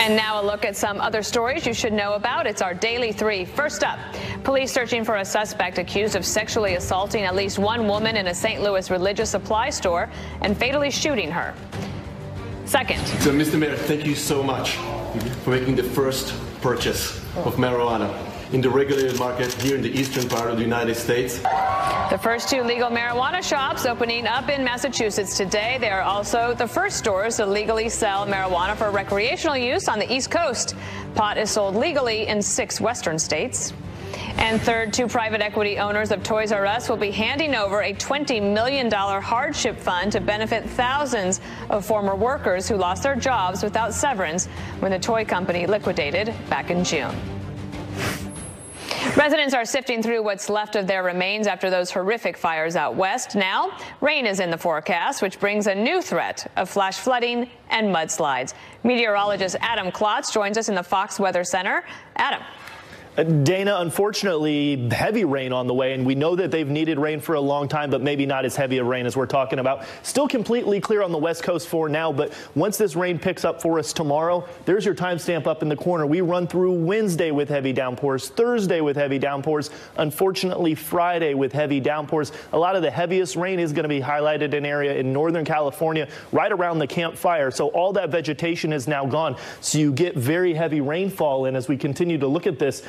And now a look at some other stories you should know about. It's our Daily 3. First up, police searching for a suspect accused of sexually assaulting at least one woman in a St. Louis religious supply store and fatally shooting her. Second. So, Mr. Mayor, thank you so much for making the first purchase of marijuana in the regulated market here in the eastern part of the United States. The first 2 legal marijuana shops opening up in Massachusetts today. They are also the first stores to legally sell marijuana for recreational use on the East Coast. Pot is sold legally in 6 western states. And third, 2 private equity owners of Toys R Us will be handing over a $20 million hardship fund to benefit thousands of former workers who lost their jobs without severance when the toy company liquidated back in June. Residents are sifting through what's left of their remains after those horrific fires out west. Now, rain is in the forecast, which brings a new threat of flash flooding and mudslides. Meteorologist Adam Klotz joins us in the Fox Weather Center. Adam. Dana, unfortunately, heavy rain on the way, and we know that they've needed rain for a long time, but maybe not as heavy a rain as we're talking about. Still completely clear on the West Coast for now, but once this rain picks up for us tomorrow, there's your timestamp up in the corner. We run through Wednesday with heavy downpours, Thursday with heavy downpours, unfortunately Friday with heavy downpours. A lot of the heaviest rain is going to be highlighted in an area in Northern California, right around the campfire. So all that vegetation is now gone. So you get very heavy rainfall, and as we continue to look at this,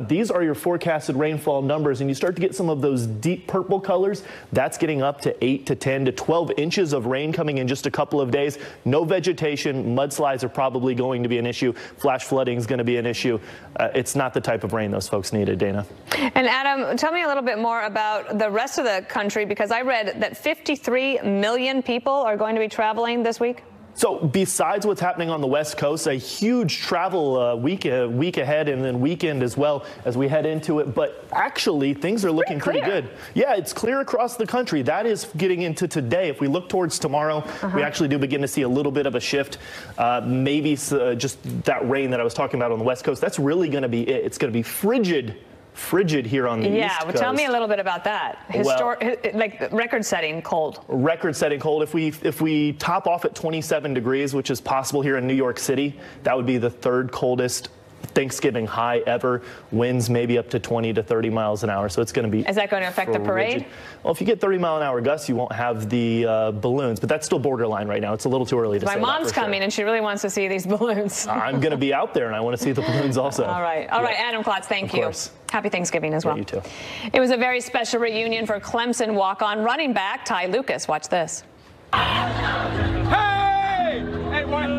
these are your forecasted rainfall numbers, and you start to get some of those deep purple colors. That's getting up to 8 to 10 to 12 inches of rain coming in just a couple of days. No vegetation. Mudslides are probably going to be an issue. Flash flooding is going to be an issue. It's not the type of rain those folks needed, Dana. And Adam, tell me a little bit more about the rest of the country, because I read that 53 million people are going to be traveling this week. So besides what's happening on the West Coast, a huge travel week ahead and then weekend as well as we head into it. But actually, things are looking pretty good. Yeah, it's clear across the country. That is getting into today. If we look towards tomorrow, we actually do begin to see a little bit of a shift. Maybe just that rain that I was talking about on the West Coast, that's really going to be it. It's going to be frigid here on the East Coast. Yeah, well, tell me a little bit about that. Like record-setting cold. Record-setting cold. If we top off at 27 degrees, which is possible here in New York City, that would be the 3rd coldest Thanksgiving high ever. Winds maybe up to 20 to 30 miles an hour. So it's going to be. Is that going to affect the parade? Well, if you get 30-mile-an-hour gusts, you won't have the balloons. But that's still borderline right now. It's a little too early to say. My mom's coming, and she really wants to see these balloons. I'm going to be out there, and I want to see the balloons also. All right. All right, Adam Klotz, thank you. Happy Thanksgiving as well. Yeah, you too. It was a very special reunion for Clemson walk-on running back Ty Lucas. Watch this. Hey! Hey, what?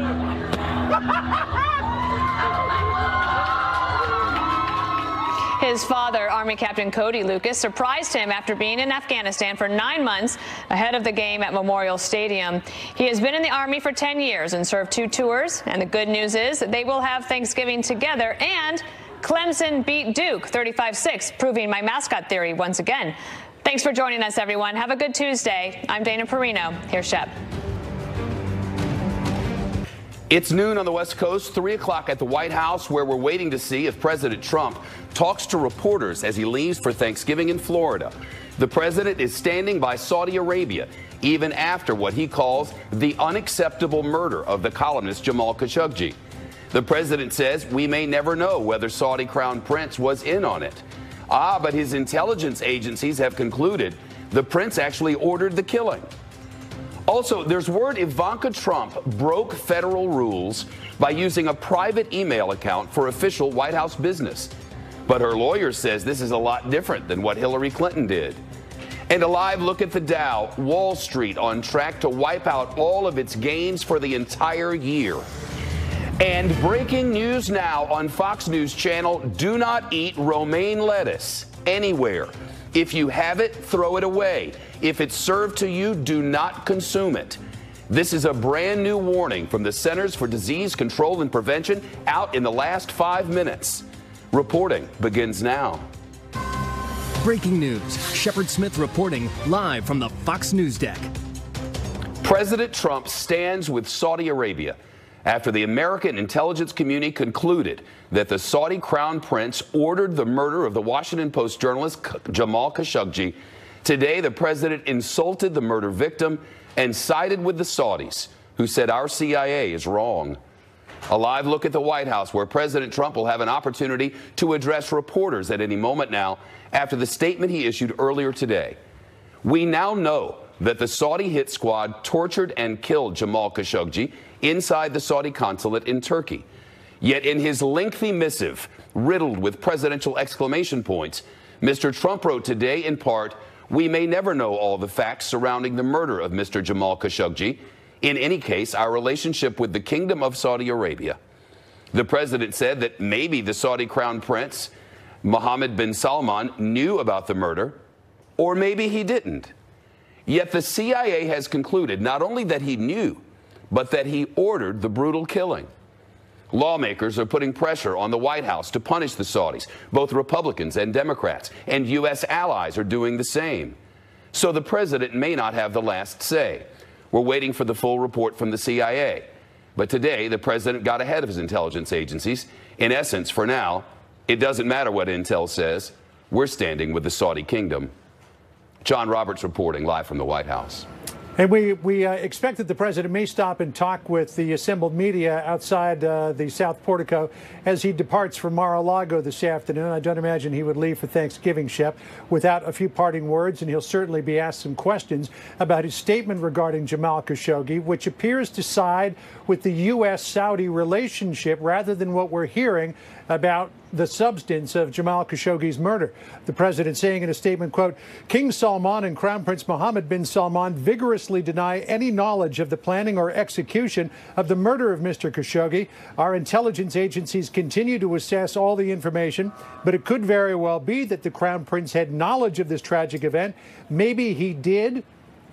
His father, Army Captain Cody Lucas, surprised him after being in Afghanistan for 9 months ahead of the game at Memorial Stadium. He has been in the Army for 10 years and served 2 tours. And the good news is they will have Thanksgiving together. And Clemson beat Duke 35-6, proving my mascot theory once again. Thanks for joining us, everyone. Have a good Tuesday. I'm Dana Perino. Here's Shep. It's noon on the West Coast, 3 o'clock at the White House, where we're waiting to see if President Trump talks to reporters as he leaves for Thanksgiving in Florida. The president is standing by Saudi Arabia, even after what he calls the unacceptable murder of the columnist Jamal Khashoggi. The president says we may never know whether Saudi Crown Prince was in on it. But his intelligence agencies have concluded the prince actually ordered the killing. Also, there's word Ivanka Trump broke federal rules by using a private email account for official White House business. But her lawyer says this is a lot different than what Hillary Clinton did. And a live look at the Dow, Wall Street on track to wipe out all of its gains for the entire year. And breaking news now on Fox News Channel, do not eat romaine lettuce anywhere. If you have it, throw it away. If it's served to you, do not consume it. This is a brand new warning from the Centers for Disease Control and Prevention out in the last 5 minutes. Reporting begins now. Breaking news. Shepard Smith reporting live from the Fox News deck. President Trump stands with Saudi Arabia after the American intelligence community concluded that the Saudi Crown Prince ordered the murder of the Washington Post journalist Jamal Khashoggi. Today, the president insulted the murder victim and sided with the Saudis, who said our CIA is wrong. A live look at the White House, where President Trump will have an opportunity to address reporters at any moment now after the statement he issued earlier today. We now know that the Saudi hit squad tortured and killed Jamal Khashoggi inside the Saudi consulate in Turkey. Yet in his lengthy missive, riddled with presidential exclamation points, Mr. Trump wrote today in part, "We may never know all the facts surrounding the murder of Mr. Jamal Khashoggi. In any case, our relationship with the Kingdom of Saudi Arabia." The president said that maybe the Saudi Crown Prince, Mohammed bin Salman, knew about the murder, or maybe he didn't. Yet the CIA has concluded not only that he knew, but that he ordered the brutal killing. Lawmakers are putting pressure on the White House to punish the Saudis. Both Republicans and Democrats and U.S. allies are doing the same. So the president may not have the last say. We're waiting for the full report from the CIA. But today, the president got ahead of his intelligence agencies. In essence, for now, it doesn't matter what intel says. We're standing with the Saudi kingdom. John Roberts reporting live from the White House. And we expect that the president may stop and talk with the assembled media outside the South Portico as he departs for Mar-a-Lago this afternoon. I don't imagine he would leave for Thanksgiving, Shep, without a few parting words, and he'll certainly be asked some questions about his statement regarding Jamal Khashoggi, which appears to side with the U.S.-Saudi relationship rather than what we're hearing about the substance of Jamal Khashoggi's murder. The president saying in a statement, quote, "King Salman and Crown Prince Mohammed bin Salman vigorously deny any knowledge of the planning or execution of the murder of Mr. Khashoggi. Our intelligence agencies continue to assess all the information, but it could very well be that the Crown Prince had knowledge of this tragic event. Maybe he did,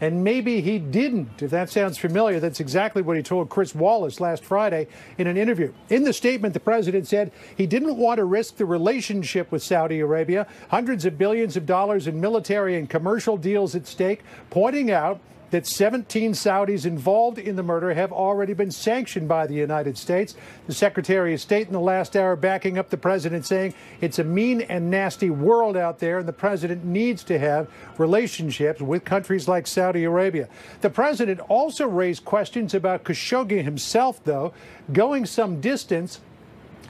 and maybe he didn't." If that sounds familiar, that's exactly what he told Chris Wallace last Friday in an interview. In the statement, the president said he didn't want to risk the relationship with Saudi Arabia, hundreds of billions of dollars in military and commercial deals at stake, pointing out that 17 Saudis involved in the murder have already been sanctioned by the United States. The Secretary of State in the last hour backing up the president, saying it's a mean and nasty world out there, and the president needs to have relationships with countries like Saudi Arabia. The president also raised questions about Khashoggi himself, though, going some distance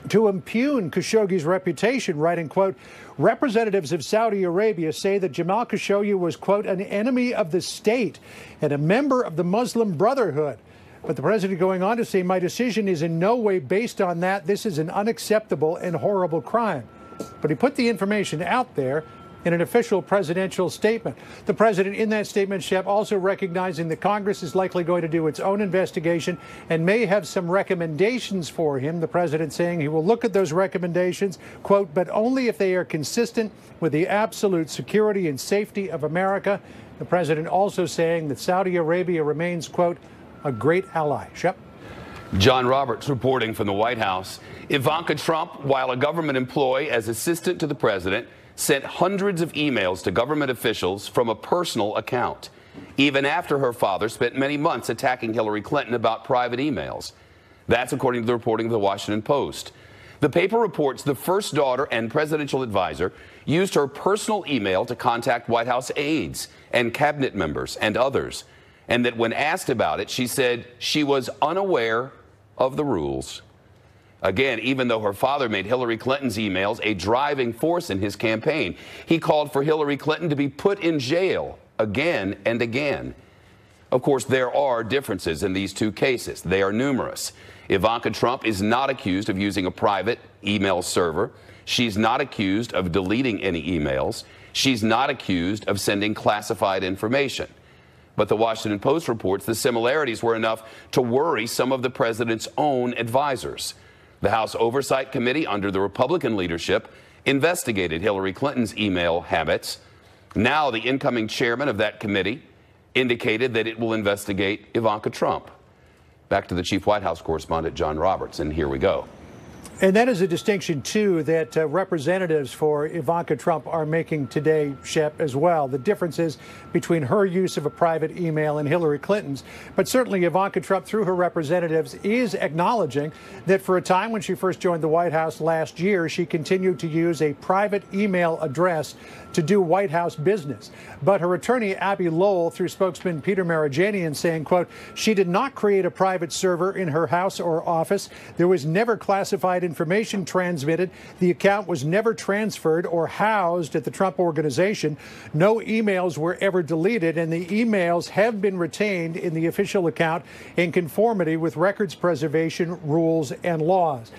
to impugn Khashoggi's reputation, writing, quote, "Representatives of Saudi Arabia say that Jamal Khashoggi was, quote, an enemy of the state and a member of the Muslim Brotherhood." But the president going on to say, "My decision is in no way based on that. This is an unacceptable and horrible crime." But he put the information out there in an official presidential statement. The president in that statement, Shep, also recognizing that Congress is likely going to do its own investigation and may have some recommendations for him. The president saying he will look at those recommendations, quote, "but only if they are consistent with the absolute security and safety of America." The president also saying that Saudi Arabia remains, quote, "a great ally." Shep. John Roberts reporting from the White House. Ivanka Trump, while a government employee as assistant to the president, sent hundreds of emails to government officials from a personal account, even after her father spent many months attacking Hillary Clinton about private emails. That's according to the reporting of the Washington Post. The paper reports the first daughter and presidential advisor used her personal email to contact White House aides and cabinet members and others, and that when asked about it, she said she was unaware of the rules. Again, even though her father made Hillary Clinton's emails a driving force in his campaign, he called for Hillary Clinton to be put in jail again and again. Of course, there are differences in these two cases. They are numerous. Ivanka Trump is not accused of using a private email server. She's not accused of deleting any emails. She's not accused of sending classified information. But the Washington Post reports the similarities were enough to worry some of the president's own advisors. The House Oversight Committee, under the Republican leadership, investigated Hillary Clinton's email habits. Now, the incoming chairman of that committee indicated that it will investigate Ivanka Trump. Back to the chief White House correspondent, John Roberts, and here we go. And that is a distinction, too, that representatives for Ivanka Trump are making today, Shep, as well. The differences between her use of a private email and Hillary Clinton's. But certainly Ivanka Trump, through her representatives, is acknowledging that for a time when she first joined the White House last year, she continued to use a private email address to do White House business. But her attorney, Abby Lowell, through spokesman Peter Marajanian, saying, quote, she did not create a private server in her house or office. There was never classified information transmitted. The account was never transferred or housed at the Trump Organization. No emails were ever deleted, and the emails have been retained in the official account in conformity with records preservation rules and laws.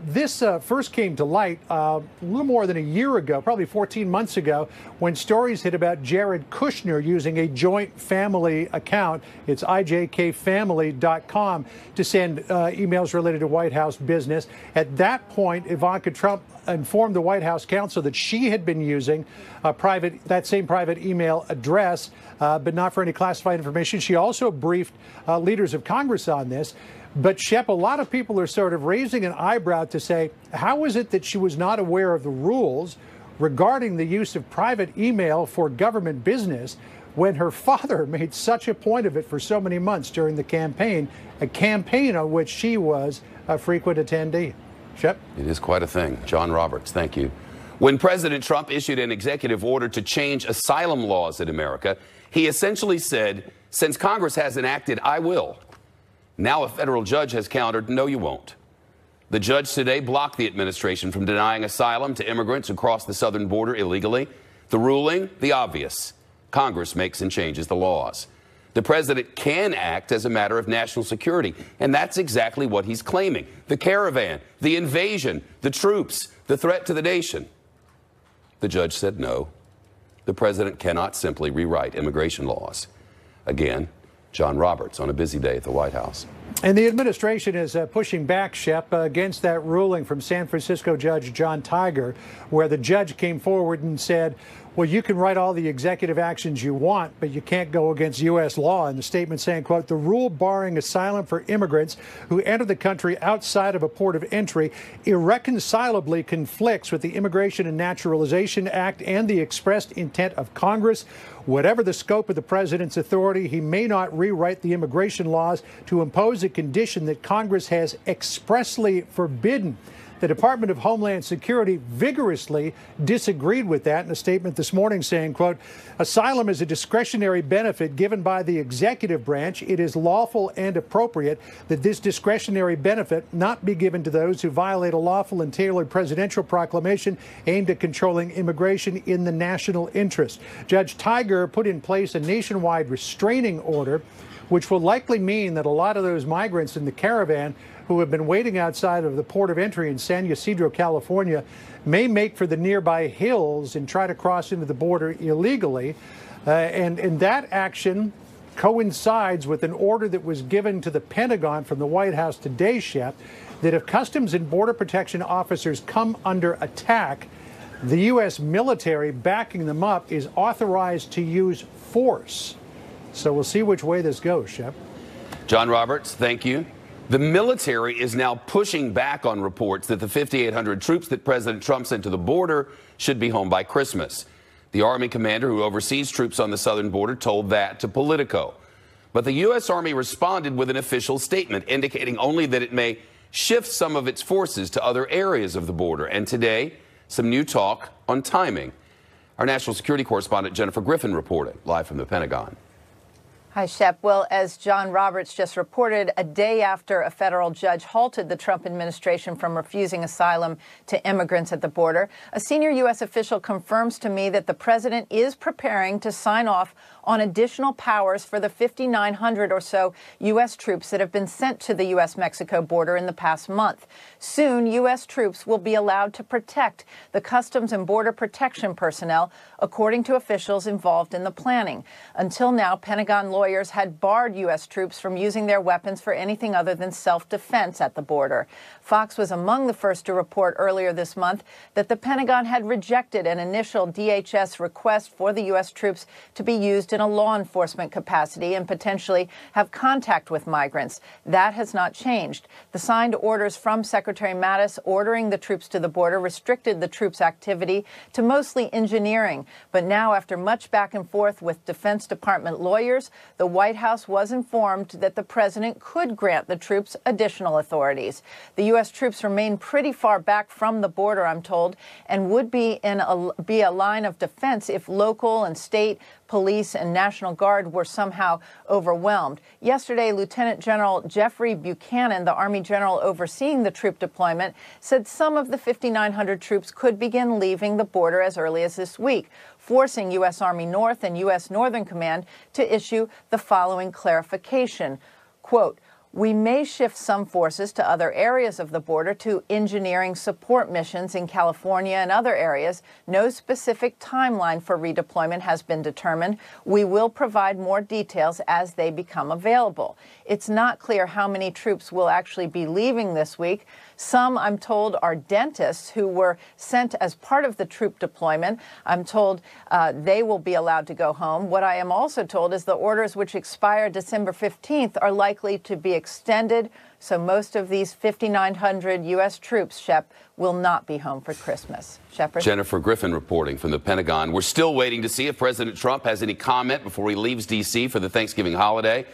This first came to light a little more than a year ago, probably 14 months ago, when stories hit about Jared Kushner using a joint family account. It's ijkfamily.com to send emails related to White House business. At that point, Ivanka Trump informed the White House counsel that she had been using that same private email address, but not for any classified information. She also briefed leaders of Congress on this. But, Shep, a lot of people are sort of raising an eyebrow to say, how is it that she was not aware of the rules regarding the use of private email for government business when her father made such a point of it for so many months during the campaign, a campaign on which she was a frequent attendee? Shep? It is quite a thing. John Roberts, thank you. When President Trump issued an executive order to change asylum laws in America, he essentially said, since Congress hasn't acted, I will. Now a federal judge has countered, no, you won't. The judge today blocked the administration from denying asylum to immigrants who cross the southern border illegally. The ruling, the obvious. Congress makes and changes the laws. The president can act as a matter of national security, and that's exactly what he's claiming. The caravan, the invasion, the troops, the threat to the nation. The judge said no. The president cannot simply rewrite immigration laws. Again, John Roberts on a busy day at the White House. And the administration is pushing back, Shep, against that ruling from San Francisco Judge John Tiger, where the judge came forward and said, well, you can write all the executive actions you want, but you can't go against U.S. law. And the statement saying, quote, the rule barring asylum for immigrants who enter the country outside of a port of entry irreconcilably conflicts with the Immigration and Naturalization Act and the expressed intent of Congress. Whatever the scope of the president's authority, he may not rewrite the immigration laws to impose a condition that Congress has expressly forbidden. The Department of Homeland Security vigorously disagreed with that in a statement this morning saying, quote, asylum is a discretionary benefit given by the executive branch. It is lawful and appropriate that this discretionary benefit not be given to those who violate a lawful and tailored presidential proclamation aimed at controlling immigration in the national interest. Judge Tiger put in place a nationwide restraining order, which will likely mean that a lot of those migrants in the caravan who have been waiting outside of the port of entry in San Ysidro, California, may make for the nearby hills and try to cross into the border illegally. And that action coincides with an order that was given to the Pentagon from the White House today, Shep, that if Customs and Border Protection officers come under attack, the U.S. military backing them up is authorized to use force. So we'll see which way this goes, Shep. John Roberts, thank you. The military is now pushing back on reports that the 5,800 troops that President Trump sent to the border should be home by Christmas. The Army commander who oversees troops on the southern border told that to Politico. But the U.S. Army responded with an official statement indicating only that it may shift some of its forces to other areas of the border. And today, some new talk on timing. Our national security correspondent Jennifer Griffin reported live from the Pentagon. Hi, Shep. Well, as John Roberts just reported, a day after a federal judge halted the Trump administration from refusing asylum to immigrants at the border, a senior U.S. official confirms to me that the president is preparing to sign off on additional powers for the 5,900 or so U.S. troops that have been sent to the U.S.-Mexico border in the past month. Soon, U.S. troops will be allowed to protect the Customs and Border Protection personnel, according to officials involved in the planning. Until now, Pentagon lawyers lawyers had barred U.S. troops from using their weapons for anything other than self-defense at the border. Fox was among the first to report earlier this month that the Pentagon had rejected an initial DHS request for the U.S. troops to be used in a law enforcement capacity and potentially have contact with migrants. That has not changed. The signed orders from Secretary Mattis ordering the troops to the border restricted the troops' activity to mostly engineering. But now, after much back and forth with Defense Department lawyers, the White House was informed that the president could grant the troops additional authorities. The U.S. troops remain pretty far back from the border, I'm told, and would be a line of defense if local and state police and National Guard were somehow overwhelmed. Yesterday, Lieutenant General Jeffrey Buchanan, the Army general overseeing the troop deployment, said some of the 5,900 troops could begin leaving the border as early as this week, forcing U.S. Army North and U.S. Northern Command to issue the following clarification. Quote, "We may shift some forces to other areas of the border to engineering support missions in California and other areas. No specific timeline for redeployment has been determined. We will provide more details as they become available." It's not clear how many troops will actually be leaving this week. Some, I'm told, are dentists who were sent as part of the troop deployment. I'm told they will be allowed to go home. What I am also told is the orders, which expire December 15th, are likely to be extended. So most of these 5,900 U.S. troops, Shep, will not be home for Christmas. Shepard? Jennifer Griffin reporting from the Pentagon. We're still waiting to see if President Trump has any comment before he leaves D.C. for the Thanksgiving holiday.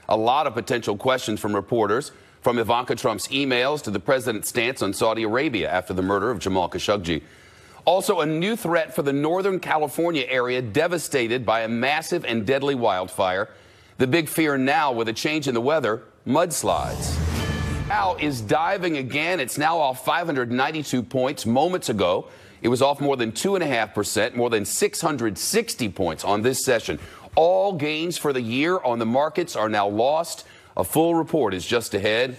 A lot of potential questions from reporters, from Ivanka Trump's emails to the president's stance on Saudi Arabia after the murder of Jamal Khashoggi. Also, a new threat for the Northern California area devastated by a massive and deadly wildfire. The big fear now, with a change in the weather, mudslides. Dow is diving again. It's now off 592 points. Moments ago, it was off more than 2.5%, more than 660 points on this session. All gains for the year on the markets are now lost. A full report is just ahead.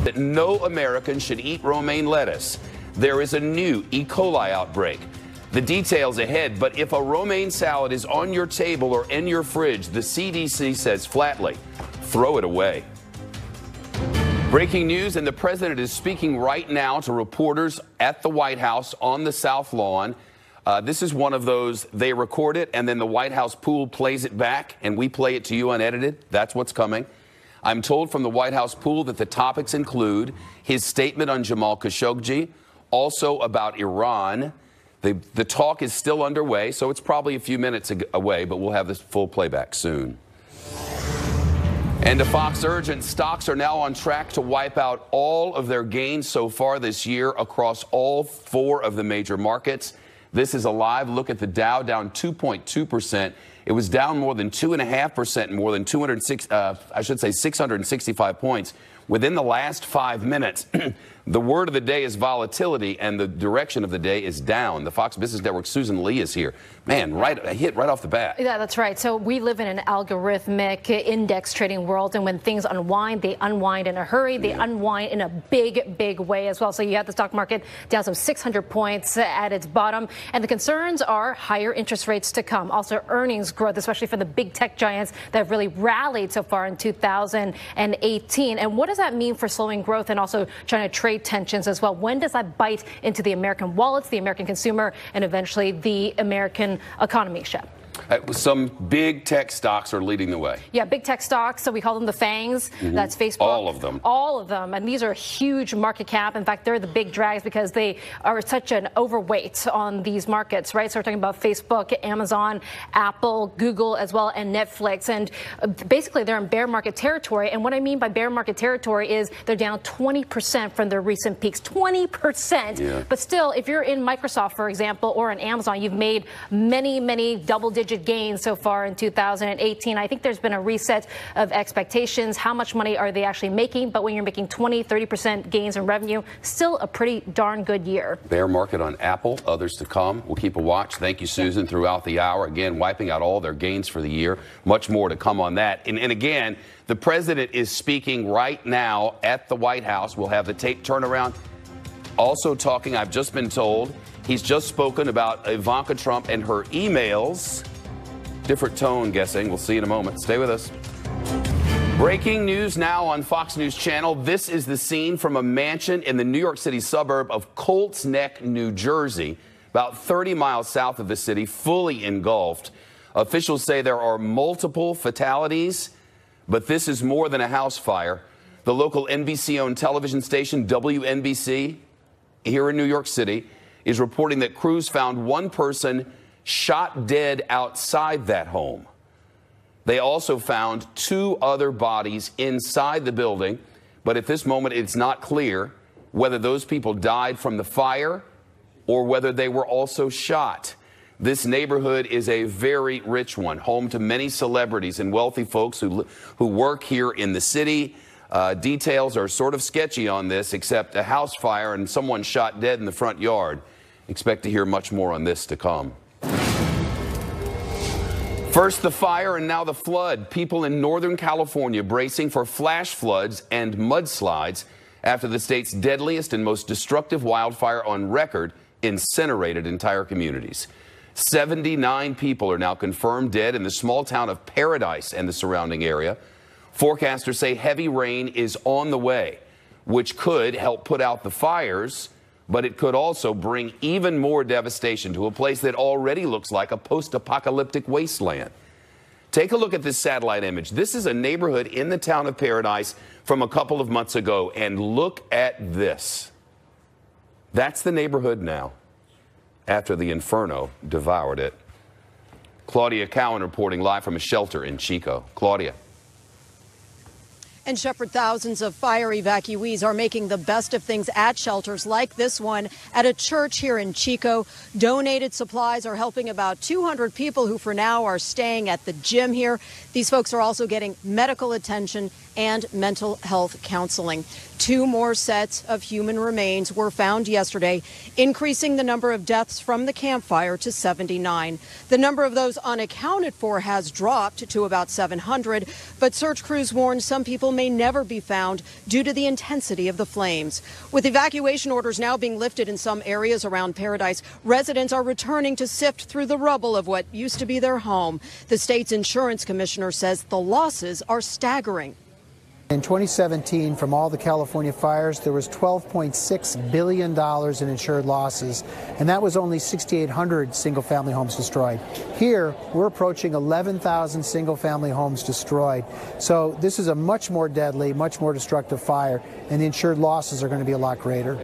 That no American should eat romaine lettuce. There is a new E. coli outbreak. The details ahead, but if a romaine salad is on your table or in your fridge, the CDC says flatly, throw it away. Breaking news, and the president is speaking right now to reporters at the White House on the South Lawn. This is one of those, they record it and then the White House pool plays it back and we play it to you unedited. That's what's coming. I'm told from the White House pool that the topics include his statement on Jamal Khashoggi, also about Iran. The talk is still underway, so it's probably a few minutes away, but we'll have this full playback soon. And to Fox Urgent, stocks are now on track to wipe out all of their gains so far this year across all 4 of the major markets. This is a live look at the Dow, down 2.2%. It was down more than 2.5%, more than 665 points within the last 5 minutes. The word of the day is volatility, and the direction of the day is down. The Fox Business Network's Susan Lee is here. Man, a hit right off the bat. Yeah, that's right. So we live in an algorithmic index trading world, and when things unwind, they unwind in a hurry. They unwind in a big, big way as well. So you have the stock market down some 600 points at its bottom, and the concerns are higher interest rates to come. Also, earnings growth, especially for the big tech giants that have really rallied so far in 2018. And what does that mean for slowing growth and also China trade tensions as well? When does that bite into the American wallets, the American consumer, and eventually the American economy, Shep? Some big tech stocks are leading the way. Yeah, big tech stocks. So we call them the FANGs. That's Facebook. All of them. All of them. And these are huge market cap. In fact, they're the big drags because they are such an overweight on these markets, right? So we're talking about Facebook, Amazon, Apple, Google as well, and Netflix. And basically, they're in bear market territory. And what I mean by bear market territory is they're down 20% from their recent peaks. 20%. Yeah. But still, if you're in Microsoft, for example, or in Amazon, you've made many double-digit gains so far in 2018. I think there's been a reset of expectations. How much money are they actually making? But when you're making 20-30% gains in revenue, still a pretty darn good year. Bear market on Apple, others to come. We'll keep a watch. Thank you, Susan, throughout the hour. Again, wiping out all their gains for the year. Much more to come on that. And again, the president is speaking right now at the White House. We'll have the tape turnaround. Also talking, I've just been told, he's just spoken about Ivanka Trump and her emails Different tone, guessing. We'll see in a moment. Stay with us. Breaking news now on Fox News Channel. This is the scene from a mansion in the New York City suburb of Colts Neck, New Jersey, about 30 miles south of the city, fully engulfed. Officials say there are multiple fatalities, but this is more than a house fire. The local NBC-owned television station, WNBC, here in New York City, is reporting that crews found one person shot dead outside that home. They also found 2 other bodies inside the building, but at this moment it's not clear whether those people died from the fire or whether they were also shot. This neighborhood is a very rich one, home to many celebrities and wealthy folks who work here in the city. Details are sort of sketchy on this, except a house fire and someone shot dead in the front yard. Expect to hear much more on this to come. First the fire and now the flood. People in Northern California bracing for flash floods and mudslides after the state's deadliest and most destructive wildfire on record incinerated entire communities. 79 people are now confirmed dead in the small town of Paradise and the surrounding area. Forecasters say heavy rain is on the way, which could help put out the fires, but it could also bring even more devastation to a place that already looks like a post-apocalyptic wasteland. Take a look at this satellite image. This is a neighborhood in the town of Paradise from a couple of months ago, and look at this. That's the neighborhood now, after the inferno devoured it. Claudia Cowan reporting live from a shelter in Chico. Claudia. And Shepard, thousands of fire evacuees are making the best of things at shelters like this one at a church here in Chico. Donated supplies are helping about 200 people who for now are staying at the gym here. These folks are also getting medical attention and mental health counseling. 2 more sets of human remains were found yesterday, increasing the number of deaths from the campfire to 79. The number of those unaccounted for has dropped to about 700, but search crews warn some people may never be found due to the intensity of the flames. With evacuation orders now being lifted in some areas around Paradise, residents are returning to sift through the rubble of what used to be their home. The state's insurance commissioner says the losses are staggering. In 2017, from all the California fires, there was $12.6 billion in insured losses, and that was only 6,800 single-family homes destroyed. Here, we're approaching 11,000 single-family homes destroyed. So this is a much more deadly, much more destructive fire, and the insured losses are going to be a lot greater.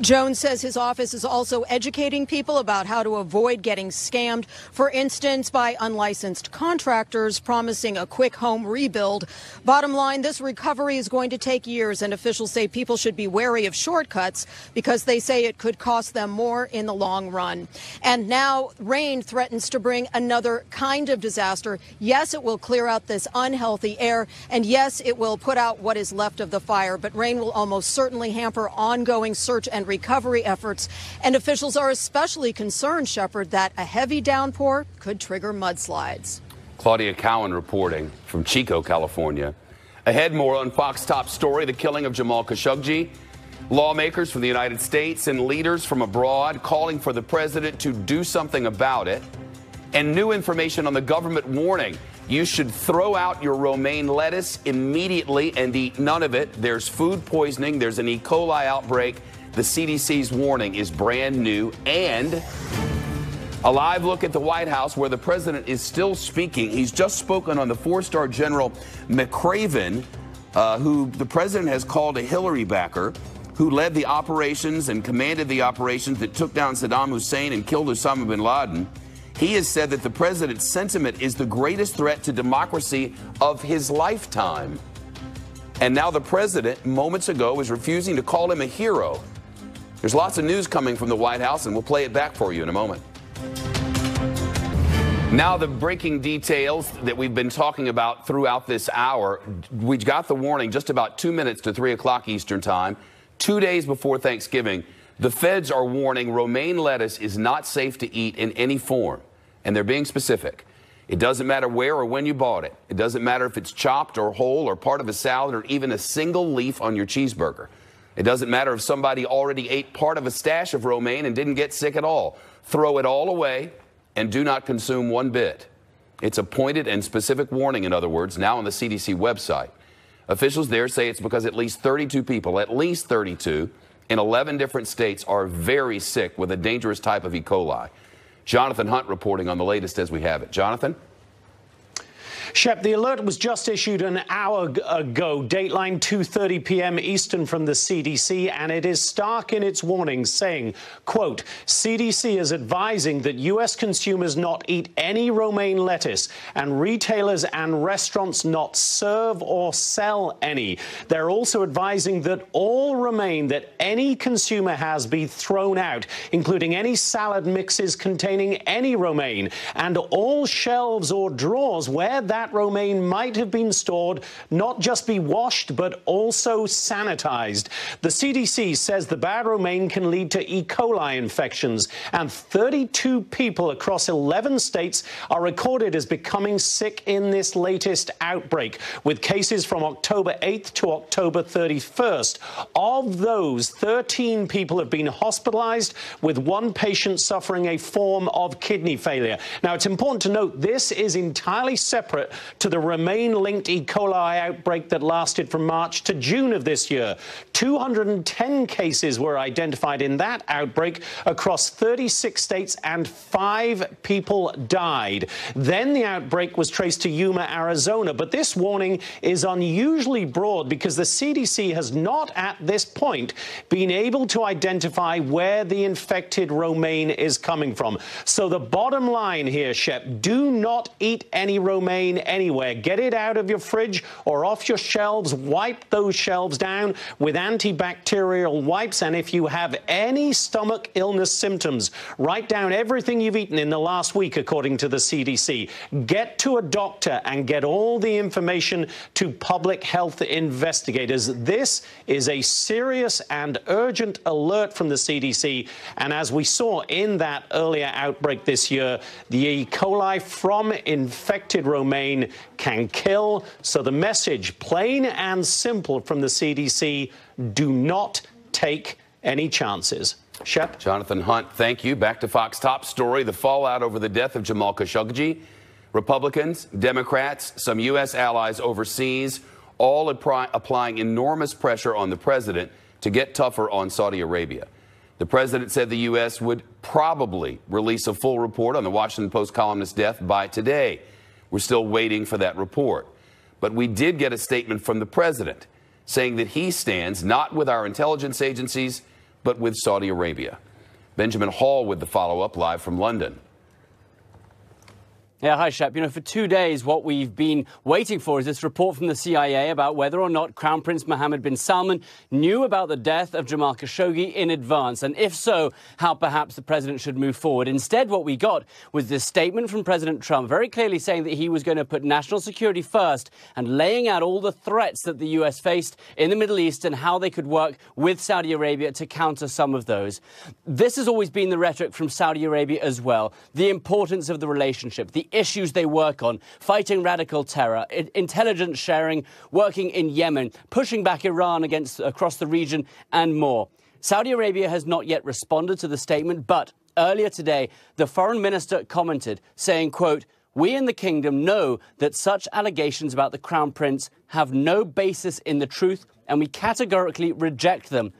Jones says his office is also educating people about how to avoid getting scammed, for instance, by unlicensed contractors promising a quick home rebuild. Bottom line, this recovery is going to take years, and officials say people should be wary of shortcuts because they say it could cost them more in the long run. And now rain threatens to bring another kind of disaster. Yes, it will clear out this unhealthy air, and yes, it will put out what is left of the fire, but rain will almost certainly hamper ongoing search and recovery efforts, and officials are especially concerned, Shepard, that a heavy downpour could trigger mudslides. Claudia Cowan reporting from Chico, California. Ahead, more on Fox Top Story, the killing of Jamal Khashoggi. Lawmakers from the United States and leaders from abroad calling for the president to do something about it. And new information on the government warning you should throw out your romaine lettuce immediately and eat none of it. There's food poisoning. There's an E. coli outbreak. The CDC's warning is brand new, and a live look at the White House where the president is still speaking. He's just spoken on the 4-star General McRaven, who the president has called a Hillary backer, who led the operations and commanded the operations that took down Saddam Hussein and killed Osama bin Laden. He has said that the president's sentiment is the greatest threat to democracy of his lifetime. And now the president, moments ago, is refusing to call him a hero. There's lots of news coming from the White House, and we'll play it back for you in a moment. Now the breaking details that we've been talking about throughout this hour. We got the warning just about 2 minutes to 3 o'clock Eastern time, 2 days before Thanksgiving. The feds are warning romaine lettuce is not safe to eat in any form, and they're being specific. It doesn't matter where or when you bought it. It doesn't matter if it's chopped or whole or part of a salad or even a single leaf on your cheeseburger. It doesn't matter if somebody already ate part of a stash of romaine and didn't get sick at all. Throw it all away and do not consume one bit. It's a pointed and specific warning, in other words, now on the CDC website. Officials there say it's because at least 32 people, at least 32, in 11 different states are very sick with a dangerous type of E. coli. Jonathan Hunt reporting on the latest as we have it. Jonathan? Shep, the alert was just issued an hour ago, dateline 2:30 p.m. Eastern from the CDC, and it is stark in its warning, saying, quote, CDC is advising that U.S. consumers not eat any romaine lettuce and retailers and restaurants not serve or sell any. They're also advising that all romaine that any consumer has be thrown out, including any salad mixes containing any romaine, and all shelves or drawers where that romaine might have been stored not just be washed but also sanitized. The CDC says the bad romaine can lead to E. coli infections, and 32 people across 11 states are recorded as becoming sick in this latest outbreak, with cases from October 8th to October 31st. Of those, 13 people have been hospitalized, with one patient suffering a form of kidney failure. Now, it's important to note this is entirely separate to the romaine-linked E. coli outbreak that lasted from March to June of this year. 210 cases were identified in that outbreak across 36 states, and 5 people died. Then the outbreak was traced to Yuma, Arizona. But this warning is unusually broad because the CDC has not at this point been able to identify where the infected romaine is coming from. So the bottom line here, Shep, do not eat any romaine anywhere. Get it out of your fridge or off your shelves. Wipe those shelves down with antibacterial wipes. And if you have any stomach illness symptoms, write down everything you've eaten in the last week, according to the CDC. Get to a doctor and get all the information to public health investigators. This is a serious and urgent alert from the CDC. And as we saw in that earlier outbreak this year, the E. coli from infected romaine can kill. So the message, plain and simple from the CDC, do not take any chances. Shep? Jonathan Hunt, thank you. Back to Fox top story, the fallout over the death of Jamal Khashoggi. Republicans, Democrats, some U.S. allies overseas, all applying enormous pressure on the president to get tougher on Saudi Arabia. The president said the U.S. would probably release a full report on the Washington Post columnist's death by today. We're still waiting for that report. But we did get a statement from the president saying that he stands not with our intelligence agencies, but with Saudi Arabia. Benjamin Hall with the follow-up live from London. Yeah, hi, Shep. You know, for 2 days, what we've been waiting for is this report from the CIA about whether or not Crown Prince Mohammed bin Salman knew about the death of Jamal Khashoggi in advance, and if so, how perhaps the president should move forward. Instead, what we got was this statement from President Trump very clearly saying that he was going to put national security first and laying out all the threats that the U.S. faced in the Middle East and how they could work with Saudi Arabia to counter some of those. This has always been the rhetoric from Saudi Arabia as well, the importance of the relationship, the issues they work on, fighting radical terror, intelligence sharing, working in Yemen, pushing back Iran across the region, and more. Saudi Arabia has not yet responded to the statement, but earlier today, the foreign minister commented, saying, quote, "We in the kingdom know that such allegations about the Crown Prince have no basis in the truth, and we categorically reject them."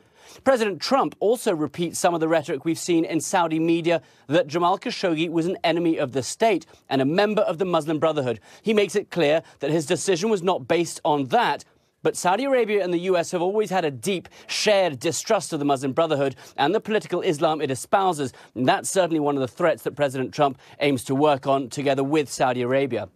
President Trump also repeats some of the rhetoric we've seen in Saudi media that Jamal Khashoggi was an enemy of the state and a member of the Muslim Brotherhood. He makes it clear that his decision was not based on that. But Saudi Arabia and the U.S. have always had a deep, shared distrust of the Muslim Brotherhood and the political Islam it espouses. And that's certainly one of the threats that President Trump aims to work on together with Saudi Arabia.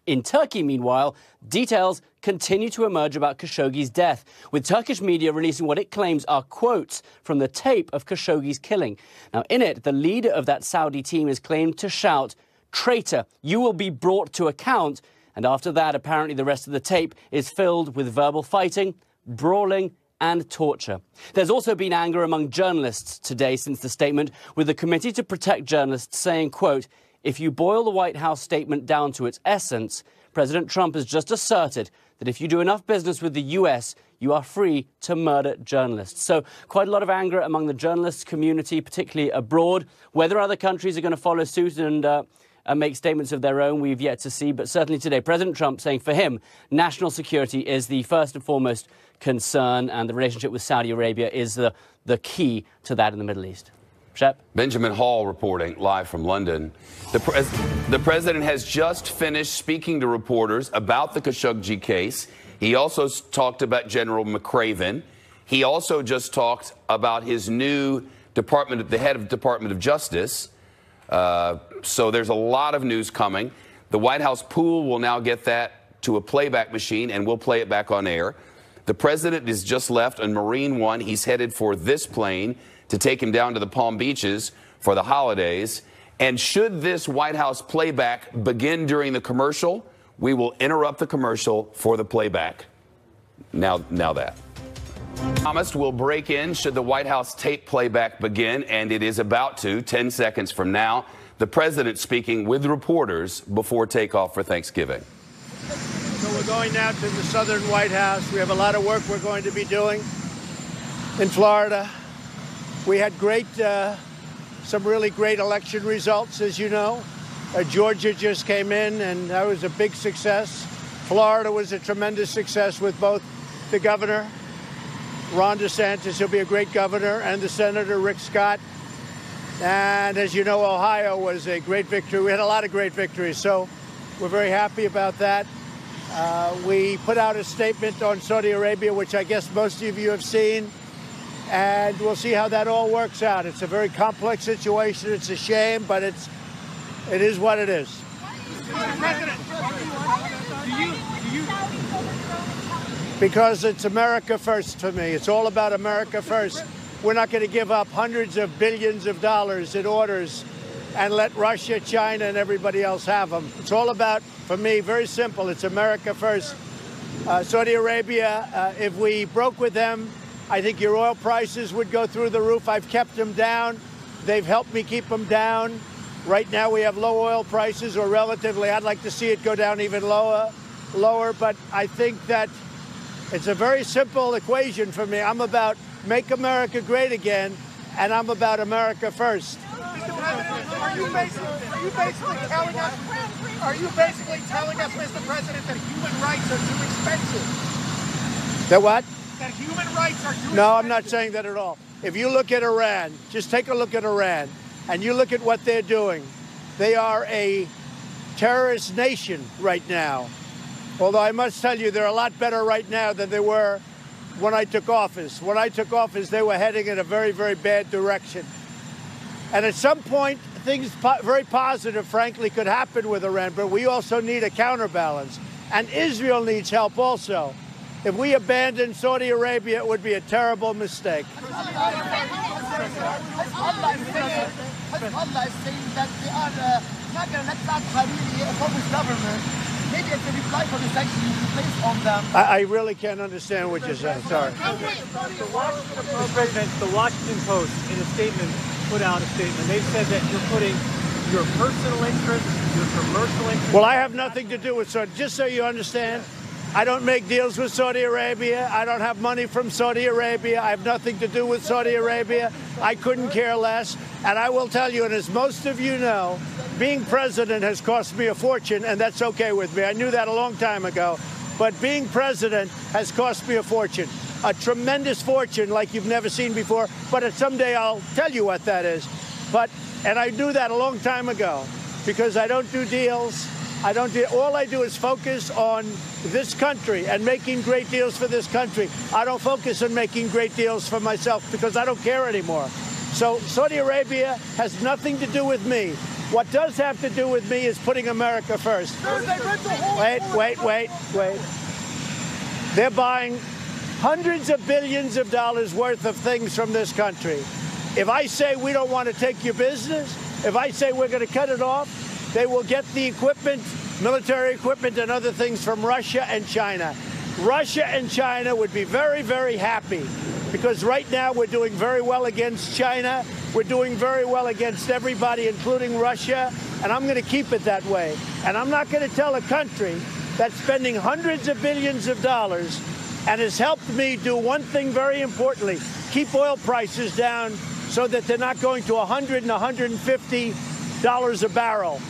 In Turkey, meanwhile, details continue to emerge about Khashoggi's death, with Turkish media releasing what it claims are quotes from the tape of Khashoggi's killing. Now, in it, the leader of that Saudi team is claimed to shout, "Traitor, you will be brought to account." And after that, apparently the rest of the tape is filled with verbal fighting, brawling, and torture. There's also been anger among journalists today since the statement, with the Committee to Protect Journalists saying, quote, "If you boil the White House statement down to its essence, President Trump has just asserted that if you do enough business with the U.S., you are free to murder journalists. So quite a lot of anger among the journalist community, particularly abroad. Whether other countries are going to follow suit and make statements of their own, we've yet to see. But certainly today, President Trump saying for him, national security is the first and foremost concern, and the relationship with Saudi Arabia is the key to that in the Middle East. Shep? Benjamin Hall reporting live from London. The president has just finished speaking to reporters about the Khashoggi case. He also talked about General McCraven. He also just talked about his new the head of the Department of Justice. So there's a lot of news coming. The White House pool will now get that to a playback machine, and we'll play it back on air. The president is just left on Marine One. He's headed for this plane to take him down to the Palm Beaches for the holidays. And should this White House playback begin during the commercial, we will interrupt the commercial for the playback. Now that. Promised we'll break in should the White House tape playback begin, and it is about to, 10 seconds from now. The president speaking with reporters before takeoff for Thanksgiving. So we're going now to the southern White House. We have a lot of work we're going to be doing in Florida. We had some really great election results, as you know. Georgia just came in, and that was a big success. Florida was a tremendous success with both the governor, Ron DeSantis, who'll be a great governor, and the Senator, Rick Scott. And as you know, Ohio was a great victory. We had a lot of great victories, so we're very happy about that. We put out a statement on Saudi Arabia, which I guess most of you have seen. And we'll see how that all works out. It's a very complex situation. It's a shame, but it is what it is. Because it's America first for me. It's all about America first. We're not going to give up hundreds of billions of dollars in orders and let Russia, China, and everybody else have them. It's all about, for me, very simple. It's America first. Saudi Arabia, if we broke with them, I think your oil prices would go through the roof. I've kept them down. They've helped me keep them down. Right now we have low oil prices, or relatively. I'd like to see it go down even lower. But I think that it's a very simple equation for me. I'm about make America great again, and I'm about America first. Mr. President, are you basically telling us, Mr. President, that human rights are too expensive? That what? That human rights are too expensive? No, I'm not saying that at all. If you look at Iran, just take a look at Iran, and you look at what they're doing. They are a terrorist nation right now. Although I must tell you, they're a lot better right now than they were when I took office. When I took office, they were heading in a very, very bad direction. And at some point, things very positive, frankly, could happen with Iran, but we also need a counterbalance. And Israel needs help also. If we abandon Saudi Arabia, it would be a terrible mistake. Allah is saying that they are not going to let Saad Hariri oppose government. Maybe it's a reply for the sanctions you place on them. I really can't understand what you're saying. Sorry. Mr. President, the Washington Post, in a statement, put out a statement. They said that you're putting your personal interest, your commercial interest. Well, I have nothing to do with Saudi. Just so you understand, I don't make deals with Saudi Arabia. I don't have money from Saudi Arabia. I have nothing to do with Saudi Arabia. I couldn't care less. And I will tell you, and as most of you know, being president has cost me a fortune, and that's okay with me. I knew that a long time ago. But being president has cost me a fortune, a tremendous fortune like you've never seen before. But someday I'll tell you what that is. And I knew that a long time ago because I don't do deals. All I do is focus on this country and making great deals for this country. I don't focus on making great deals for myself because I don't care anymore. So Saudi Arabia has nothing to do with me. What does have to do with me is putting America first. Wait. They're buying hundreds of billions of dollars worth of things from this country. If I say we don't want to take your business, if I say we're going to cut it off, they will get the equipment, military equipment and other things from Russia and China. Russia and China would be very, very happy because right now we're doing very well against China. We're doing very well against everybody, including Russia, and I'm going to keep it that way. And I'm not going to tell a country that's spending hundreds of billions of dollars and has helped me do one thing very importantly, keep oil prices down so that they're not going to $100 and $150 a barrel.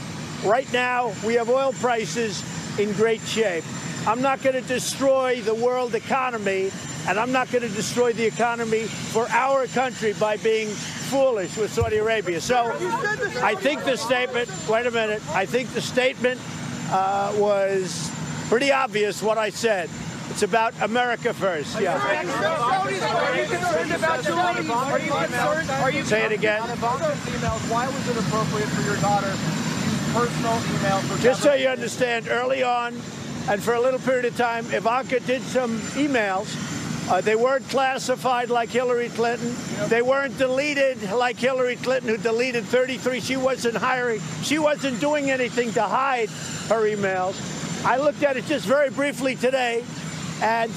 Right now, we have oil prices in great shape. I'm not going to destroy the world economy, and I'm not going to destroy the economy for our country by being foolish with Saudi Arabia. So I think the statement, wait a minute, I think the statement was pretty obvious what I said. It's about America first. Yeah. Say it again. Why was it appropriate for your daughter to use personal emails? Just so you understand, early on, and for a little period of time, Ivanka did some emails. They weren't classified like Hillary Clinton. They weren't deleted like Hillary Clinton, who deleted 33. She wasn't doing anything to hide her emails. I looked at it just very briefly today, and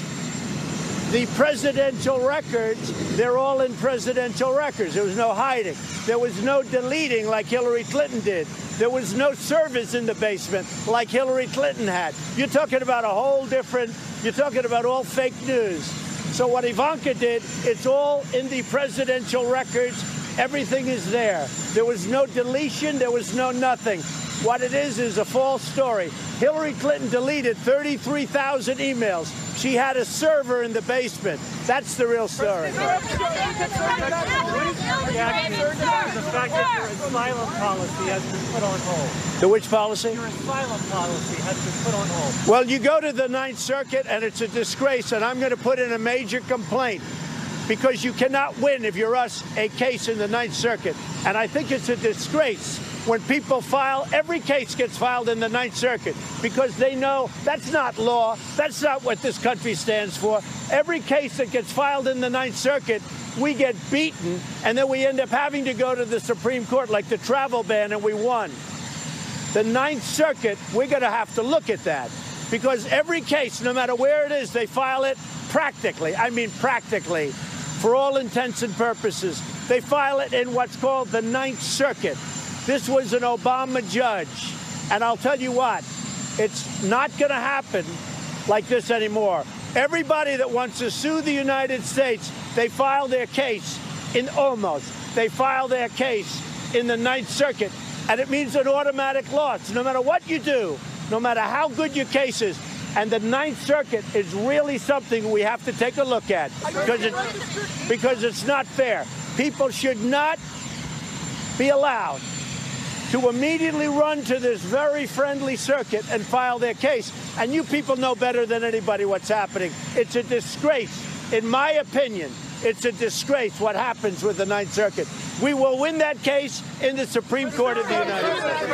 the presidential records, they're all in presidential records. There was no hiding. There was no deleting like Hillary Clinton did. There was no servers in the basement like Hillary Clinton had. You're talking about a whole different, you're talking about all fake news. So what Ivanka did, it's all in the presidential records. Everything is there. There was no deletion. There was no nothing. What it is a false story. Hillary Clinton deleted 33,000 emails. She had a server in the basement. That's the real story. The fact that your asylum policy has been put on hold. The which policy? Your asylum policy has been put on hold. Well, you go to the Ninth Circuit, and it's a disgrace, and I'm going to put in a major complaint, because you cannot win, if you're us, a case in the Ninth Circuit. And I think it's a disgrace when people file, every case gets filed in the Ninth Circuit, because they know that's not law. That's not what this country stands for. Every case that gets filed in the Ninth Circuit, we get beaten, and then we end up having to go to the Supreme Court, like the travel ban, and we won. The Ninth Circuit, we're going to have to look at that, because every case, no matter where it is, they file it practically. I mean practically. For all intents and purposes, they file it in what's called the Ninth Circuit. This was an Obama judge, and I'll tell you what, it's not going to happen like this anymore. Everybody that wants to sue the United States, they file their case they file their case in the Ninth Circuit, and it means an automatic loss. No matter what you do, no matter how good your case is, and the Ninth Circuit is really something we have to take a look at, because it's not fair. People should not be allowed to immediately run to this very friendly circuit and file their case. And you people know better than anybody what's happening. It's a disgrace. In my opinion, it's a disgrace what happens with the Ninth Circuit. We will win that case in the Supreme Court of the United States.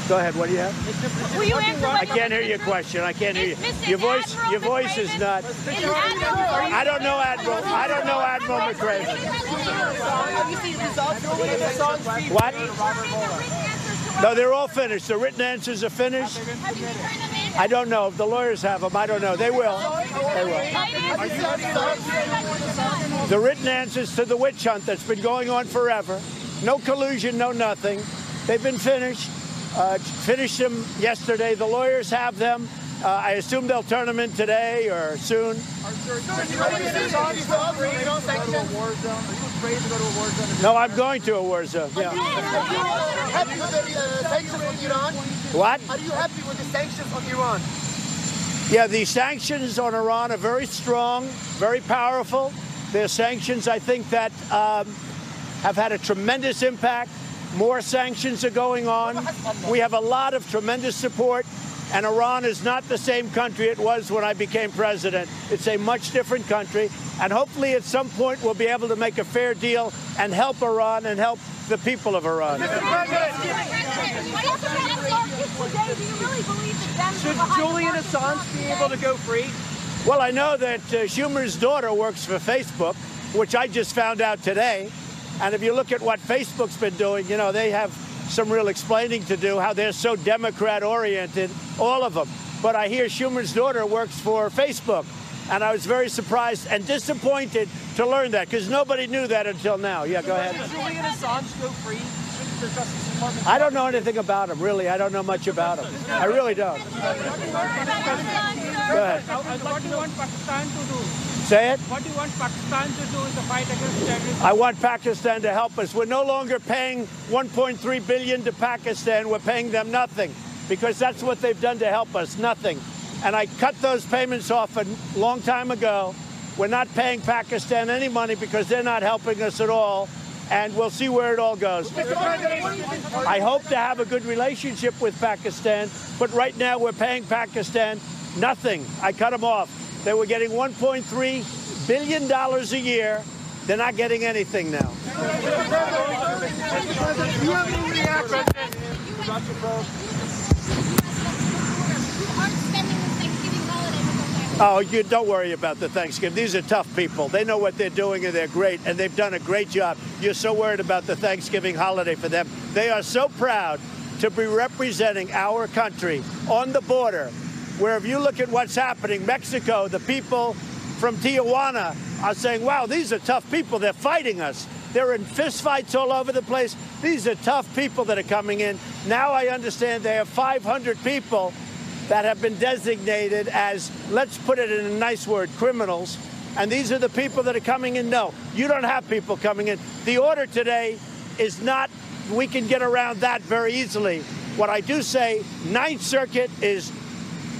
Go ahead. What do you have? Will you answer? I can't hear your question. I can't hear you. Your voice is not. I don't know Admiral. I don't know Admiral McRaven. What? No, they're all finished. The written answers are finished. I don't know. If the lawyers have them, I don't know. They will. They will. The written answers to the witch hunt that's been going on forever. No collusion, no nothing. They've been finished. Finished them yesterday. The lawyers have them. I assume they'll turn them in today or soon. No, I'm going to a war zone. Yeah. Happy with the sanctions on Iran? What? Are you happy with the sanctions on Iran? Yeah, the sanctions on Iran are very strong, very powerful. They're sanctions, I think, that have had a tremendous impact. More sanctions are going on. We have a lot of tremendous support, and Iran is not the same country it was when I became president. It's a much different country, and hopefully at some point we'll be able to make a fair deal and help Iran and help the people of Iran. Should Julian Assange be able to go free? Well, I know that Schumer's daughter works for Facebook, which I just found out today. And if you look at what Facebook's been doing, you know, they have some real explaining to do, how they're so Democrat-oriented, all of them. But I hear Schumer's daughter works for Facebook. And I was very surprised and disappointed to learn that, because nobody knew that until now. Yeah, go ahead. Should Julian Assange go free? Shouldn't the Justice Department? I don't know anything about him, really. I don't know much about him. I really don't. Go ahead. What do you want Pakistan to do? Say it. What do you want Pakistan to do in the fight against terrorism? I want Pakistan to help us. We're no longer paying $1.3 billion to Pakistan. We're paying them nothing, because that's what they've done to help us, nothing. And I cut those payments off a long time ago. We're not paying Pakistan any money because they're not helping us at all. And we'll see where it all goes. I hope to have a good relationship with Pakistan, but right now we're paying Pakistan nothing. I cut them off. They were getting $1.3 billion a year. They're not getting anything now. Do you have any reaction? Oh, you don't worry about the Thanksgiving. These are tough people. They know what they're doing, and they're great, and they've done a great job. You're so worried about the Thanksgiving holiday for them. They are so proud to be representing our country on the border, where if you look at what's happening, Mexico, the people from Tijuana are saying, wow, these are tough people. They're fighting us. They're in fistfights all over the place. These are tough people that are coming in. Now I understand they have 500 people that have been designated as, let's put it in a nice word, criminals. And these are the people that are coming in. No, you don't have people coming in. The order today is not, we can get around that very easily. What I do say, Ninth Circuit is,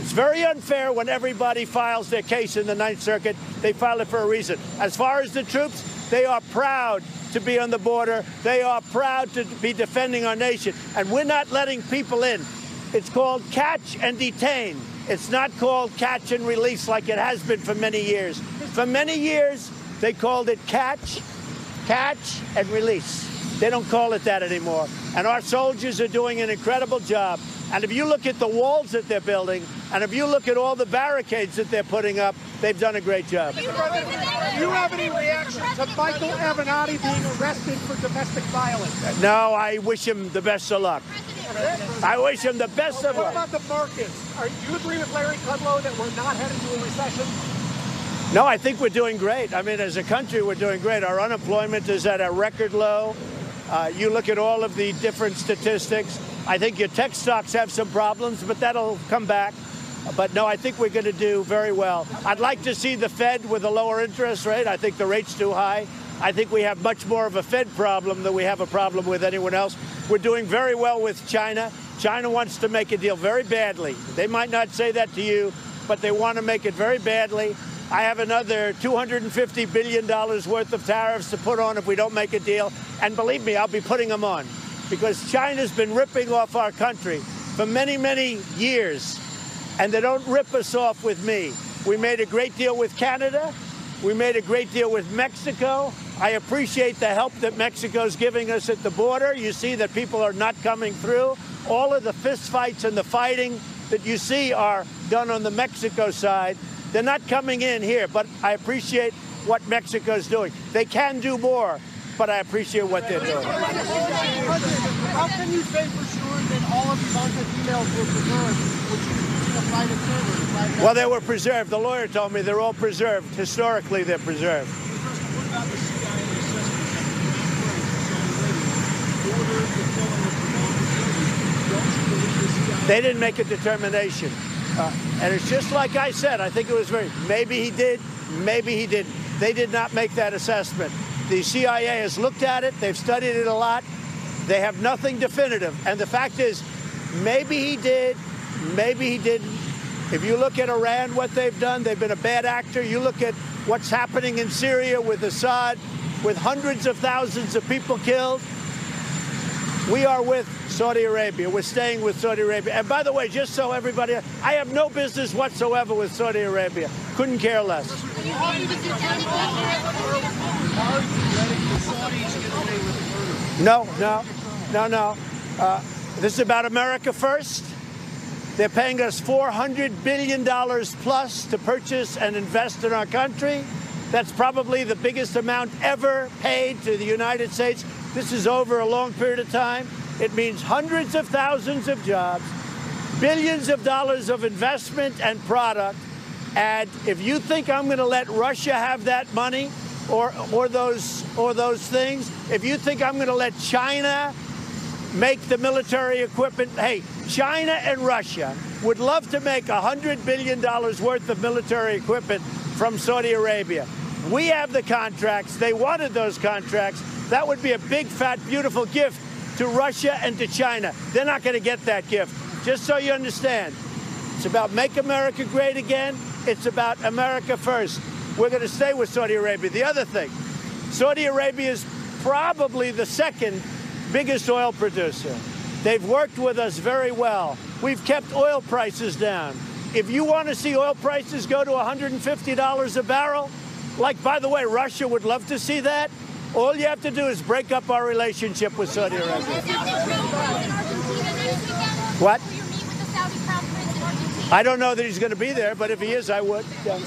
it's very unfair when everybody files their case in the Ninth Circuit. They file it for a reason. As far as the troops, they are proud to be on the border. They are proud to be defending our nation. And we're not letting people in. It's called catch and detain. It's not called catch and release like it has been for many years. For many years, they called it catch and release. They don't call it that anymore. And our soldiers are doing an incredible job. And if you look at the walls that they're building, and if you look at all the barricades that they're putting up, they've done a great job. Do you have any reaction to Michael Avenatti being arrested for domestic violence? No, I wish him the best of luck. I wish him the best of luck. What about the markets? Do you agree with Larry Kudlow that we're not headed to a recession? No, I think we're doing great. I mean, as a country, we're doing great. Our unemployment is at a record low. You look at all of the different statistics. I think your tech stocks have some problems, but that'll come back. But no, I think we're going to do very well. I'd like to see the Fed with a lower interest rate. I think the rate's too high. I think we have much more of a Fed problem than we have a problem with anyone else. We're doing very well with China. China wants to make a deal very badly. They might not say that to you, but they want to make it very badly. I have another $250 billion worth of tariffs to put on if we don't make a deal. And believe me, I'll be putting them on, because China's been ripping off our country for many, many years. And they don't rip us off with me. We made a great deal with Canada. We made a great deal with Mexico. I appreciate the help that Mexico's giving us at the border. You see that people are not coming through. All of the fistfights and the fighting that you see are done on the Mexico side. They're not coming in here, but I appreciate what Mexico's doing. They can do more, but I appreciate what they're doing. How can you say for sure that all of these haunted emails were preserved, which is using a private server? Well, they were preserved. The lawyer told me they're all preserved. Historically, they're preserved. What about the CIA assessment? They didn't make a determination. And it's just like I said, I think it was maybe he did, maybe he didn't. They did not make that assessment. The CIA has looked at it. They've studied it a lot. They have nothing definitive. And the fact is, maybe he did, maybe he didn't. If you look at Iran, what they've done, they've been a bad actor. You look at what's happening in Syria with Assad, with hundreds of thousands of people killed. We are with Saudi Arabia. We're staying with Saudi Arabia. And by the way, just so everybody, I have no business whatsoever with Saudi Arabia. Couldn't care less. No. This is about America first. They're paying us $400 billion plus to purchase and invest in our country. That's probably the biggest amount ever paid to the United States. This is over a long period of time. It means hundreds of thousands of jobs, billions of dollars of investment and product. And if you think I'm going to let Russia have that money, or those things. If you think I'm going to let China make the military equipment, hey, China and Russia would love to make $100 billion worth of military equipment from Saudi Arabia. We have the contracts. They wanted those contracts. That would be a big, fat, beautiful gift to Russia and to China. They're not going to get that gift. Just so you understand, it's about Make America Great Again. It's about America first. We're going to stay with Saudi Arabia. The other thing, Saudi Arabia is probably the second biggest oil producer. They've worked with us very well. We've kept oil prices down. If you want to see oil prices go to $150 a barrel, like, by the way, Russia would love to see that, all you have to do is break up our relationship with Saudi Arabia. What? I don't know that he's going to be there, but if he is, I would. Yeah.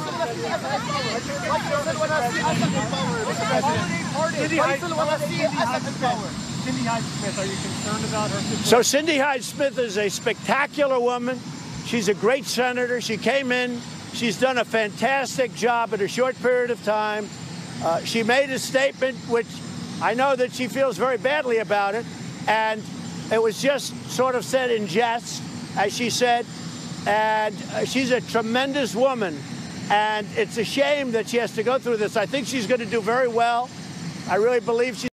Cindy Hyde-Smith, are you concerned about her situation? So Cindy Hyde-Smith is a spectacular woman. She's a great senator. She came in. She's done a fantastic job in a short period of time. She made a statement, which I know that she feels very badly about it, and it was just sort of said in jest, as she said, and she's a tremendous woman, and it's a shame that she has to go through this. I think she's going to do very well. I really believe she's